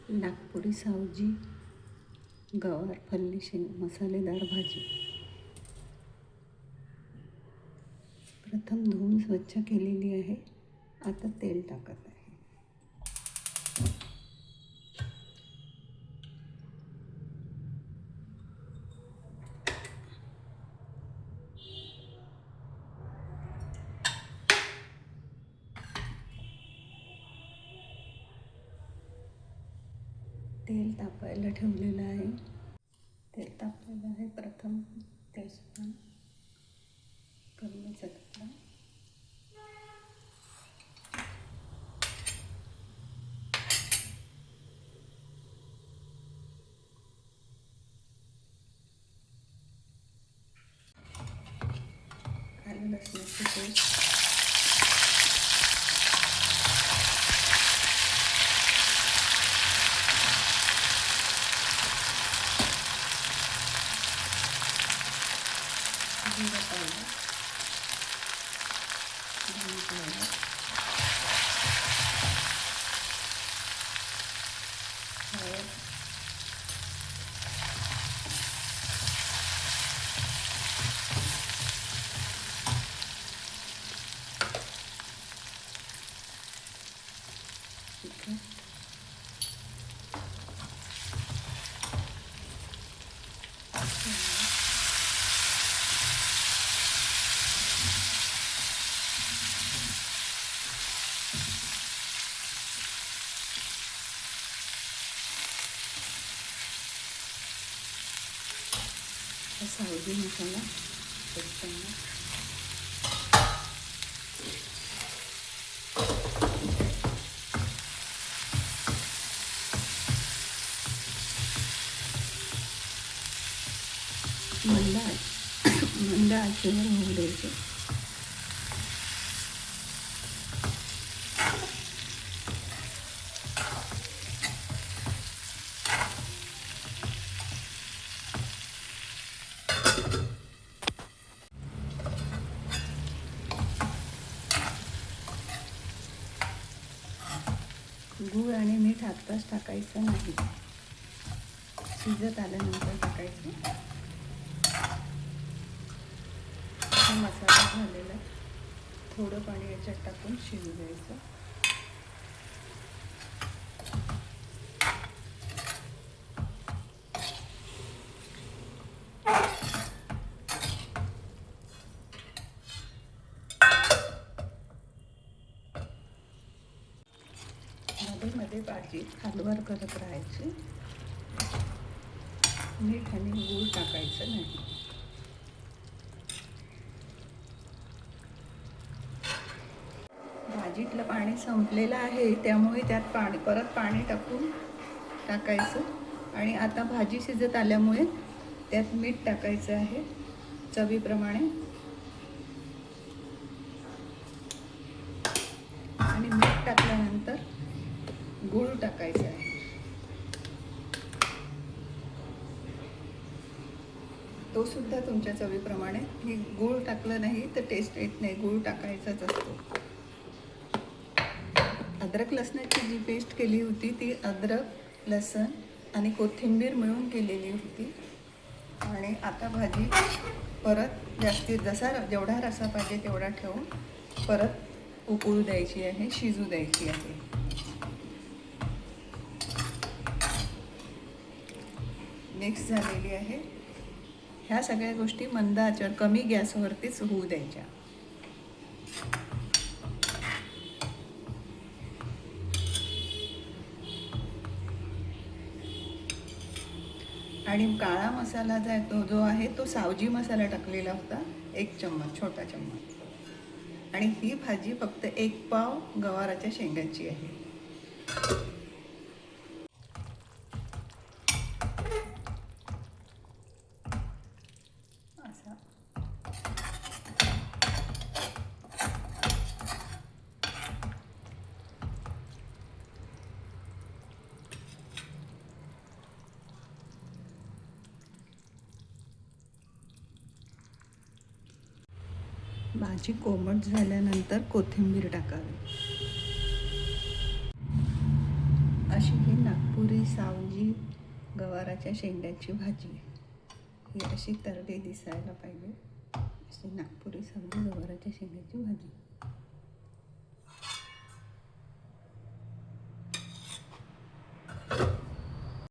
नागपुरी सावजी गवार फल्ली शेंग मसालेदार भाजी। प्रथम धुवून स्वच्छ केलेली आहे। आता तेल टाकत आहे। तेल तापायला ठेवलेलं आहे। तेल तापलेलं आहे। प्रथम तेजपान, कढीचा तुकडा, आलं लसणाची पेस्ट, जिरा पावडर, धने पावडर, हळद, तिखट, सावजी मसाला, एक चम्मच, मंद आचेवर होऊ द्यायचे। गूळ आणि मीठ आत्ताच टाकायचं नाही, शिजत आल्यानंतर टाकायचं। मसाला झालेला थोडं पाणी याच्यात टाकून शिजू द्यायचं। मध्ये मध्ये भाजी हलवार करत राहायची। मीठ आणि गूळ टाकायचं नाही। भाजीतलं पाणी संपलेलं आहे, त्यामुळे त्यात परत पाणी टाकायचं। आणि आता भाजी शिजत आल्यामुळे त्यात मीठ टाकायचं आहे चवीप्रमाणे। आणि मीठ टाकल्यानंतर गूळ टाकायचं आहे। तो सुद्धा तुमच्या चवीप्रमाणे। मी गूळ टाकलं नाही तर टेस्ट येत नाही, गूळ टाकायचाच असतो। अद्रक लसणाची जी पेस्ट केली होती ती अद्रक, लसण आणि कोथिंबीर मिळून केलेली होती। आणि आता भाजी परत जेवढा रसा पाहिजे तेवढा ठेवून परत उकळू द्यायची आहे, शिजू द्यायची आहे। मिक्स झालेली आहे। ह्या सगळ्या गोष्टी मंद आचेवर कमी गॅसवरतीच होऊ द्यायच्या। आणि काळा मसाला जो आहे तो सावजी मसाला टाकलेला होता, 1 चम्मच, छोटा चम्मच। आणि ही भाजी फक्त 1 पाव गवाराच्या शेंगाची आहे। भाजी कोमट झाल्यानंतर कोथिंबीर टाकावी। अशी ही नागपुरी सावजी गवाराच्या शेंग्याची भाजी. ही अशी तरडी दिसायला पाहिजे. अशी नागपुरी सावजी गवाराच्या शेंग्याची भाजी.